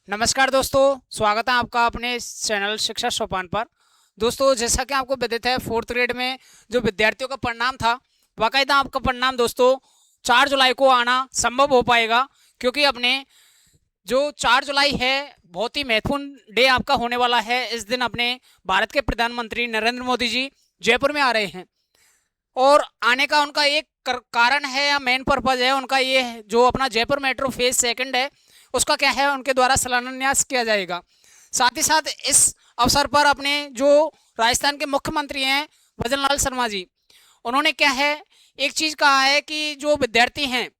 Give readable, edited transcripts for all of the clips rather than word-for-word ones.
नमस्कार दोस्तों, स्वागत है आपका अपने चैनल शिक्षा सोपान पर। दोस्तों, जैसा कि आपको विदित है, फोर्थ ग्रेड में जो विद्यार्थियों का परिणाम था, बाकायदा आपका परिणाम दोस्तों 4 जुलाई को आना संभव हो पाएगा, क्योंकि अपने जो 4 जुलाई है बहुत ही महत्वपूर्ण डे आपका होने वाला है। इस दिन अपने भारत के प्रधानमंत्री नरेंद्र मोदी जी जयपुर में आ रहे हैं, और आने का उनका एक कारण है या मेन पर्पज है उनका, ये है जो अपना जयपुर मेट्रो फेज सेकंड है उसका क्या है, उनके द्वारा शिलान्यास किया जाएगा। साथ ही साथ इस अवसर पर अपने जो राजस्थान के मुख्यमंत्री हैं भजन लाल शर्मा जी, उन्होंने क्या है एक चीज़ कहा है कि जो विद्यार्थी हैं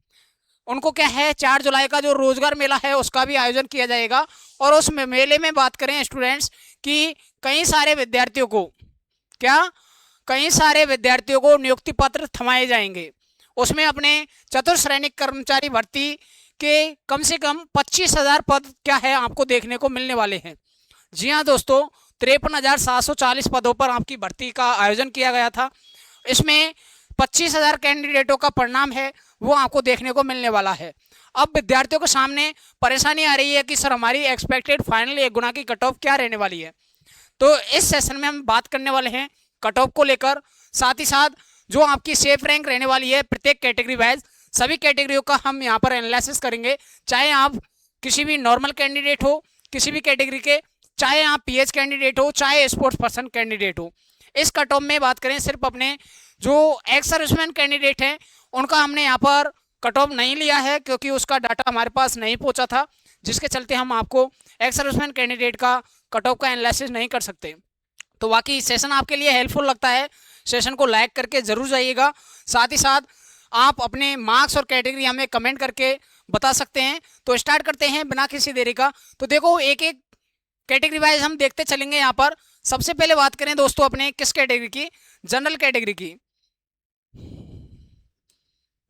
उनको क्या है 4 जुलाई का जो रोजगार मेला है उसका भी आयोजन किया जाएगा। और उस मेले में बात करें स्टूडेंट्स कि कई सारे विद्यार्थियों को क्या कई सारे विद्यार्थियों को नियुक्ति पत्र थमाए जाएंगे। उसमें अपने चतुर्श्रेणिक कर्मचारी भर्ती के कम से कम 25,000 पद क्या है आपको देखने को मिलने वाले हैं। जी हाँ दोस्तों, 53,740 पदों पर आपकी भर्ती का आयोजन किया गया था। इसमें 25,000 कैंडिडेटों का परिणाम है वो आपको देखने को मिलने वाला है। अब विद्यार्थियों के सामने परेशानी आ रही है कि सर हमारी एक्सपेक्टेड फाइनल 1 गुना की कट ऑफ क्या रहने वाली है। तो इस सेशन में हम बात करने वाले हैं कट ऑफ को लेकर, साथ ही साथ जो आपकी सेफ रैंक रहने वाली है प्रत्येक कैटेगरी वाइज, सभी कैटेगरियों का हम यहाँ पर एनालिसिस करेंगे। चाहे आप किसी भी नॉर्मल कैंडिडेट हो किसी भी कैटेगरी के, चाहे आप पीएच कैंडिडेट हो, चाहे स्पोर्ट्स पर्सन कैंडिडेट हो। इस कट ऑफ में बात करें सिर्फ अपने जो एक्स सर्विसमैन कैंडिडेट हैं उनका हमने यहाँ पर कट ऑफ नहीं लिया है, क्योंकि उसका डाटा हमारे पास नहीं पहुंचा था, जिसके चलते हम आपको एक्स सर्विसमैन कैंडिडेट का कट ऑफ का एनालिसिस नहीं कर सकते। तो बाकी सेशन आपके लिए हेल्पफुल लगता है, सेशन को लाइक करके ज़रूर जाइएगा। साथ ही साथ आप अपने मार्क्स और कैटेगरी हमें कमेंट करके बता सकते हैं। तो स्टार्ट करते हैं बिना किसी देरी का। तो देखो, एक एक कैटेगरी वाइज हम देखते चलेंगे यहाँ पर। सबसे पहले बात करें दोस्तों अपने किस कैटेगरी की, जनरल कैटेगरी की।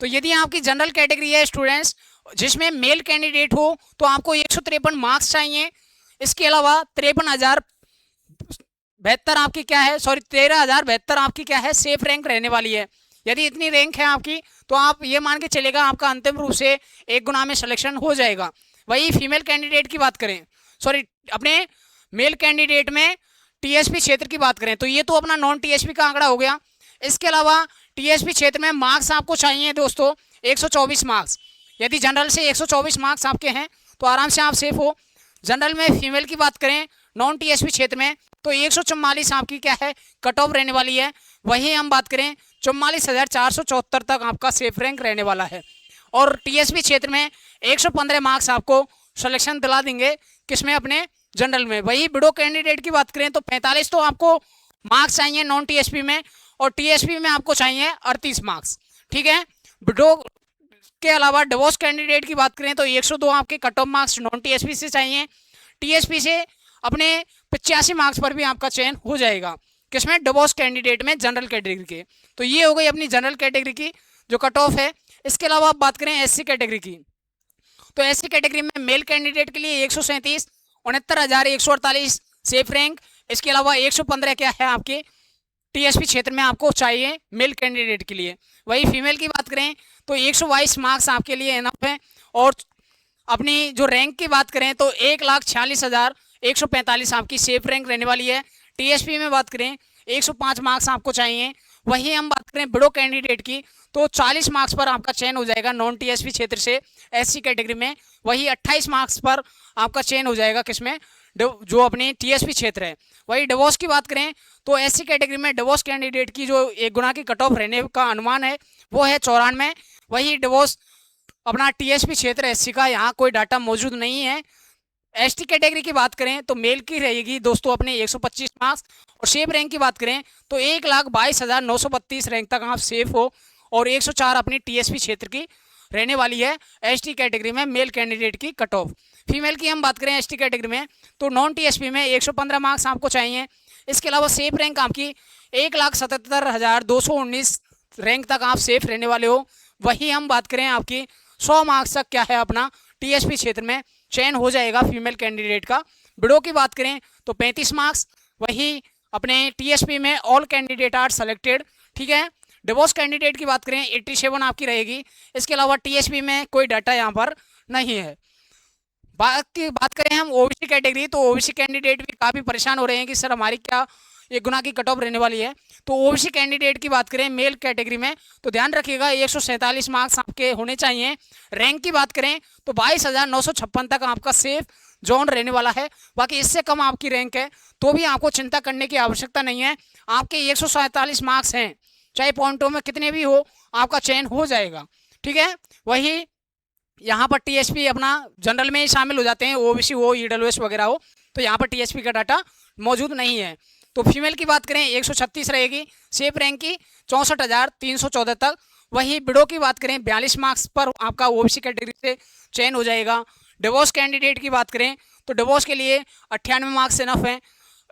तो यदि आपकी जनरल कैटेगरी है स्टूडेंट्स जिसमें मेल कैंडिडेट हो तो आपको 153 मार्क्स चाहिए। इसके अलावा 53,072 आपकी क्या है, सॉरी 13,072 आपकी क्या है सेफ रैंक रहने वाली है। यदि इतनी रैंक है आपकी तो आप ये मान के चलेगा आपका अंतिम रूप से 1 गुना में सिलेक्शन हो जाएगा। वही फीमेल कैंडिडेट की बात करें, सॉरी अपने मेल कैंडिडेट में टीएसपी क्षेत्र की बात करें तो ये तो अपना नॉन टीएसपी का आंकड़ा हो गया। इसके अलावा टीएसपी क्षेत्र में मार्क्स आपको चाहिए दोस्तों 124 मार्क्स। यदि जनरल से 124 मार्क्स आपके हैं तो आराम से आप सेफ हो। जनरल में फीमेल की बात करें नॉन टीएसपी क्षेत्र में तो 144 आपकी क्या है कट ऑफ रहने वाली है। वहीं हम बात करें 44,474 तक आपका सेफ रैंक रहने वाला है। और टीएसपी क्षेत्र में 115 मार्क्स आपको सिलेक्शन दिला देंगे किसमें, अपने जनरल में। वही बिडो कैंडिडेट की बात करें तो 45 तो आपको मार्क्स चाहिए नॉन टीएसपी में, और टीएसपी में आपको चाहिए 38 मार्क्स। ठीक है। बिडो के अलावा डिवोर्स कैंडिडेट की बात करें तो 102 आपके cut off marks non TSP से चाहिए। टीएसपी से अपने 85 मार्क्स पर भी आपका चयन हो जाएगा किसमें, डिवोर्स कैंडिडेट में जनरल कैटेगरी के। तो ये हो गई अपनी जनरल कैटेगरी की जो कट ऑफ है। इसके अलावा आप बात करें एससी कैटेगरी की, तो एससी कैटेगरी में मेल कैंडिडेट के लिए 137 69,148 सेफ रैंक। इसके अलावा 115 क्या है आपके टीएसपी क्षेत्र में आपको चाहिए मेल कैंडिडेट के लिए। वही फीमेल की बात करें तो 122 मार्क्स आपके लिए इनफ है। और अपनी जो रैंक की बात करें तो 1,46,145 आपकी सेफ रैंक रहने वाली है। टीएसपी में बात करें 105 मार्क्स आपको चाहिए। वहीं हम बात करें बिडो कैंडिडेट की तो 40 मार्क्स पर आपका चयन हो जाएगा नॉन टीएसपी क्षेत्र से एससी कैटेगरी में। वही 28 मार्क्स पर आपका चयन हो जाएगा किसमें, जो अपनी टीएसपी क्षेत्र है। वही डिवोर्स की बात करें तो एससी कैटेगरी में डिवोर्स कैंडिडेट की जो 1 गुना की कट ऑफ रहने का अनुमान है वो है 94। वही डिवोर्स अपना टीएसपी क्षेत्र एससी का यहाँ कोई डाटा मौजूद नहीं है। एसटी कैटेगरी की बात करें तो मेल की रहेगी दोस्तों अपने 125 मार्क्स। और सेफ रैंक की बात करें तो 1,22,932 रैंक तक आप सेफ हो। और 104 अपनी टीएसपी क्षेत्र की रहने वाली है एसटी कैटेगरी में मेल कैंडिडेट की कट ऑफ। फीमेल की हम बात करें एसटी कैटेगरी में तो नॉन टीएसपी में 115 मार्क्स आपको चाहिए। इसके अलावा सेफ रैंक आपकी 1,77,219 रैंक तक आप सेफ रहने वाले हो। वही हम बात करें आपकी 100 मार्क्स तक क्या है अपना टीएसपी क्षेत्र में चयन हो जाएगा फीमेल कैंडिडेट का। बिडो की बात करें तो 35 मार्क्स। वही अपने टीएसपी में ऑल कैंडिडेट आर सेलेक्टेड। ठीक है। डिवोर्स कैंडिडेट की बात करें 87 आपकी रहेगी। इसके अलावा टीएसपी में कोई डाटा यहाँ पर नहीं है। बात करें हम ओबीसी कैटेगरी, तो ओबीसी कैंडिडेट भी काफ़ी परेशान हो रहे हैं कि सर हमारी क्या 1 गुना की कट ऑफ रहने वाली है। तो ओबीसी कैंडिडेट की बात करें मेल कैटेगरी में, तो ध्यान रखिएगा 147 मार्क्स आपके होने चाहिए। रैंक की बात करें तो 22,956 तक आपका सेफ जोन रहने वाला है। बाकी इससे कम आपकी रैंक है तो भी आपको चिंता करने की आवश्यकता नहीं है। आपके 147 मार्क्स हैं, चाहे पॉइंटों में कितने भी हो, आपका चयन हो जाएगा। ठीक है, वही यहाँ पर टीएसपी अपना जनरल में ही शामिल हो जाते हैं, ओबीसी हो, ईडब्ल्यूएस वगैरह हो, तो यहाँ पर टीएसपी का डाटा मौजूद नहीं है। तो फीमेल की बात करें 136 रहेगी, सेफ रैंक की 64,314 तक। वही बिडो की बात करें 42 मार्क्स पर आपका ओबीसी कैटेगरी से चयन हो जाएगा। डिवोर्स कैंडिडेट की बात करें तो डिवोर्स के लिए 98 मार्क्स इनफ हैं।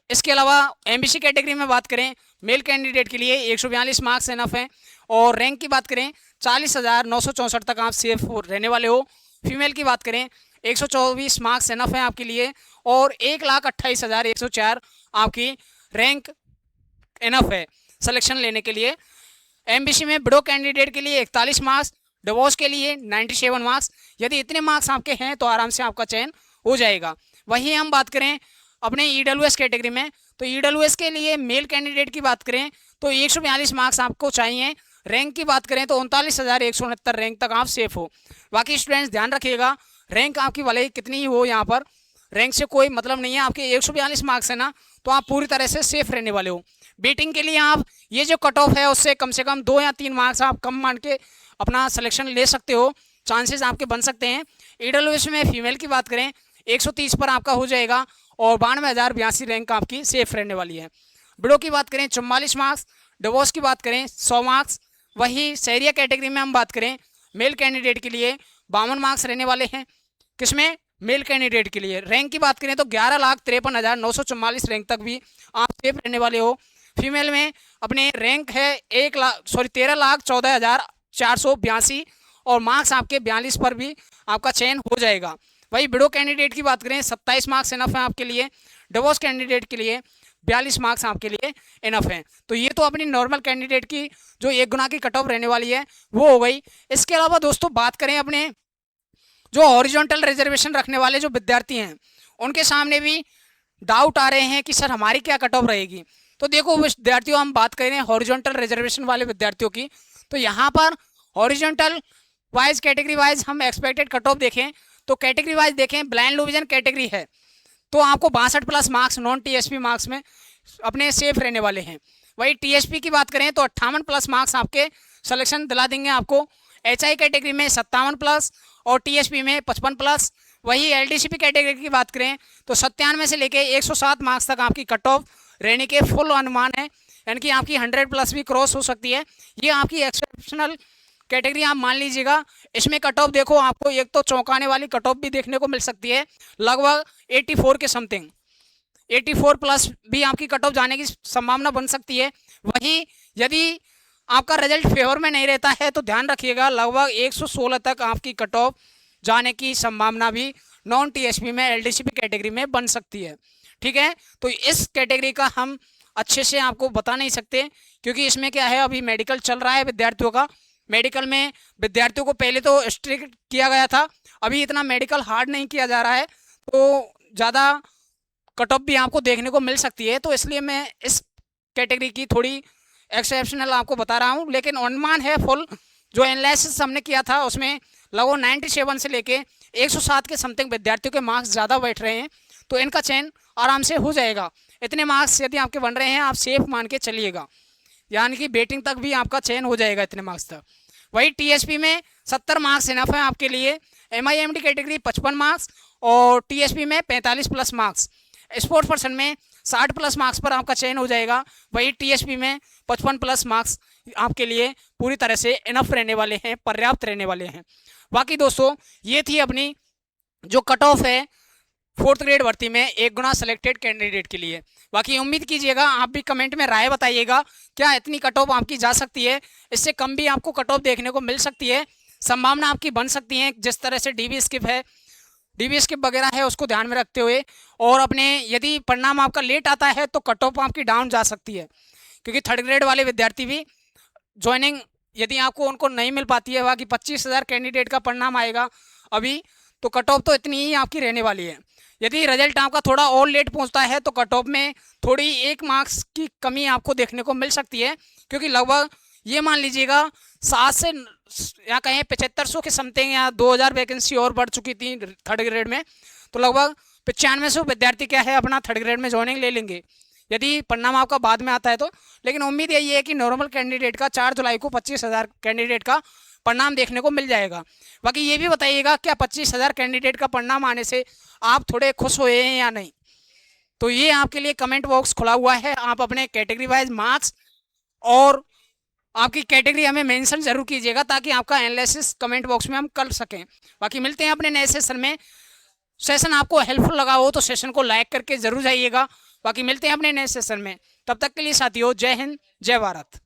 इसके अलावा एमबीसी कैटेगरी में बात करें मेल कैंडिडेट के लिए 142 मार्क्स इनफ हैं। और रैंक की बात करें 40,964 तक आप सेफ रहने वाले हो। फीमेल की बात करें 124 मार्क्स इनफ हैं आपके लिए और 1,28,104 आपकी रैंक इनफ है सिलेक्शन लेने के लिए। एमबीसी में बिडो कैंडिडेट के लिए 41 मार्क्स, डिवोर्स के लिए 97 मार्क्स। यदि इतने मार्क्स आपके हैं तो आराम से आपका चयन हो जाएगा। वहीं हम बात करें अपने ईडब्ल्यूएस कैटेगरी में, तो ईडब्ल्यूएस के लिए मेल कैंडिडेट की बात करें तो 142 मार्क्स आपको चाहिए। रैंक की बात करें तो 39,169 रैंक तक आप सेफ हो। बाकी स्टूडेंट्स ध्यान रखिएगा, रैंक आपकी भले ही कितनी ही हो, यहाँ पर रैंक से कोई मतलब नहीं है। आपके 142 मार्क्स है ना, तो आप पूरी तरह से सेफ रहने वाले हो। बेटिंग के लिए आप ये जो कट ऑफ है उससे कम से कम 2 या 3 मार्क्स आप कम मान के अपना सिलेक्शन ले सकते हो, चांसेस आपके बन सकते हैं। ईडब्ल्यूएस में फीमेल की बात करें 130 पर आपका हो जाएगा और 92,082 रैंक आपकी सेफ रहने वाली है। बिडो की बात करें 44 मार्क्स, डिवोर्स की बात करें 100 मार्क्स। वही सैरिया कैटेगरी में हम बात करें मेल कैंडिडेट के लिए 52 मार्क्स रहने वाले हैं। किसमें? मेल कैंडिडेट के लिए। रैंक की बात करें तो 11,53,944 रैंक तक भी आप सेफ रहने वाले हो। फीमेल में अपने रैंक है 13,14,482 और मार्क्स आपके 42 पर भी आपका चयन हो जाएगा। वही बिडो कैंडिडेट की बात करें 27 मार्क्स इनफ है आपके लिए। डिवोर्स कैंडिडेट के लिए 42 मार्क्स आपके लिए इनफ हैं। तो ये तो अपनी नॉर्मल कैंडिडेट की जो 1 गुना की कट ऑफ रहने वाली है वो हो गई। इसके अलावा दोस्तों बात करें अपने जो हॉरिजॉन्टल रिजर्वेशन रखने वाले जो विद्यार्थी हैं उनके सामने भी डाउट आ रहे हैं कि सर हमारी क्या कट ऑफ रहेगी। तो देखो विद्यार्थियों, हम बात करें हॉरिजॉन्टल रिजर्वेशन वाले विद्यार्थियों की, तो यहाँ पर हॉरिजॉन्टल वाइज कैटेगरी वाइज हम एक्सपेक्टेड कट ऑफ देखें तो कैटेगरी वाइज देखें, ब्लाइंड लो विजन कैटेगरी है तो आपको 62+ मार्क्स नॉन टीएसपी मार्क्स में अपने सेफ रहने वाले हैं। वही टीएसपी की बात करें तो 58+ मार्क्स आपके सिलेक्शन दिला देंगे आपको। एचआई कैटेगरी में 57+ और टीएसपी में 55+। वही एलडीसीपी कैटेगरी की बात करें तो 97 से लेके 107 मार्क्स तक आपकी कट ऑफ रहने के फुल अनुमान है, यानी कि आपकी 100+ भी क्रॉस हो सकती है। ये आपकी एक्सेप्शनल कैटेगरी आप मान लीजिएगा। इसमें कट ऑफ देखो, आपको एक तो चौंकाने वाली कट ऑफ भी देखने को मिल सकती है, लगभग 84 के समथिंग, 84+ भी आपकी कट ऑफ जाने की संभावना बन सकती है। वहीं यदि आपका रिजल्ट फेवर में नहीं रहता है तो ध्यान रखिएगा लगभग 116 तक आपकी कट ऑफ जाने की संभावना भी नॉन टीएसपी में एलडीसीपी कैटेगरी में बन सकती है। ठीक है, तो इस कैटेगरी का हम अच्छे से आपको बता नहीं सकते क्योंकि इसमें क्या है, अभी मेडिकल चल रहा है विद्यार्थियों का। मेडिकल में विद्यार्थियों को पहले तो स्ट्रिक्ट किया गया था, अभी इतना मेडिकल हार्ड नहीं किया जा रहा है, तो ज़्यादा कट ऑफ भी आपको देखने को मिल सकती है। तो इसलिए मैं इस कैटेगरी की थोड़ी एक्सेप्शनल आपको बता रहा हूँ, लेकिन अनुमान है फुल जो एनालिसिस हमने किया था उसमें लगभग 97 से लेके 107 के समथिंग विद्यार्थियों के मार्क्स ज़्यादा बैठ रहे हैं, तो इनका चयन आराम से हो जाएगा। इतने मार्क्स यदि आपके बन रहे हैं आप सेफ मान के चलिएगा, यानी कि बेटिंग तक भी आपका चयन हो जाएगा इतने मार्क्स तक। वही टीएसपी में 70 मार्क्स इनफ है आपके लिए। एमआईएमडी कैटेगरी 55 मार्क्स और टीएसपी में 45+ मार्क्स। स्पोर्ट्स पर्सन में 60+ मार्क्स पर आपका चयन हो जाएगा। वही टीएसपी में 55+ मार्क्स आपके लिए पूरी तरह से इनफ रहने वाले हैं, पर्याप्त रहने वाले हैं। बाकी दोस्तों ये थी अपनी जो कट ऑफ है 4th ग्रेड भर्ती में 1 गुना सेलेक्टेड कैंडिडेट के लिए। बाकी उम्मीद कीजिएगा आप भी कमेंट में राय बताइएगा क्या इतनी कट ऑफ आपकी जा सकती है, इससे कम भी आपको कट ऑफ देखने को मिल सकती है, संभावना आपकी बन सकती है। जिस तरह से डीबी स्किप है, डीबी स्किप वगैरह है, उसको ध्यान में रखते हुए, और अपने यदि परिणाम आपका लेट आता है तो कट ऑफ आपकी डाउन जा सकती है, क्योंकि 3rd ग्रेड वाले विद्यार्थी भी ज्वाइनिंग यदि आपको उनको नहीं मिल पाती है, बाकी 25,000 कैंडिडेट का परिणाम आएगा अभी, तो कट ऑफ तो इतनी ही आपकी रहने वाली है। यदि रिजल्ट आपका थोड़ा और लेट पहुंचता है तो कट ऑफ में थोड़ी 1 मार्क्स की कमी आपको देखने को मिल सकती है, क्योंकि लगभग ये मान लीजिएगा 7 से या कहें 7500 के समथिंग या 2000 वैकेंसी और बढ़ चुकी थी थर्ड ग्रेड में, तो लगभग 9500 विद्यार्थी क्या है अपना थर्ड ग्रेड में ज्वाइनिंग ले लेंगे यदि परिणाम आपका बाद में आता है तो। लेकिन उम्मीद यही है कि नॉर्मल कैंडिडेट का 4 जुलाई को 25,000 कैंडिडेट का परिणाम देखने को मिल जाएगा। बाकी ये भी बताइएगा क्या 25,000 कैंडिडेट का परिणाम आने से आप थोड़े खुश हुए हैं या नहीं। तो ये आपके लिए कमेंट बॉक्स खुला हुआ है, आप अपने कैटेगरी वाइज मार्क्स और आपकी कैटेगरी हमें मेंशन जरूर कीजिएगा ताकि आपका एनालिसिस कमेंट बॉक्स में हम कर सकें। बाकी मिलते हैं अपने नए सेशन में। सेशन आपको हेल्पफुल लगा हो तो सेशन को लाइक करके जरूर जाइएगा। बाकी मिलते हैं अपने नए सेशन में, तब तक के लिए साथियों जय हिंद जय भारत।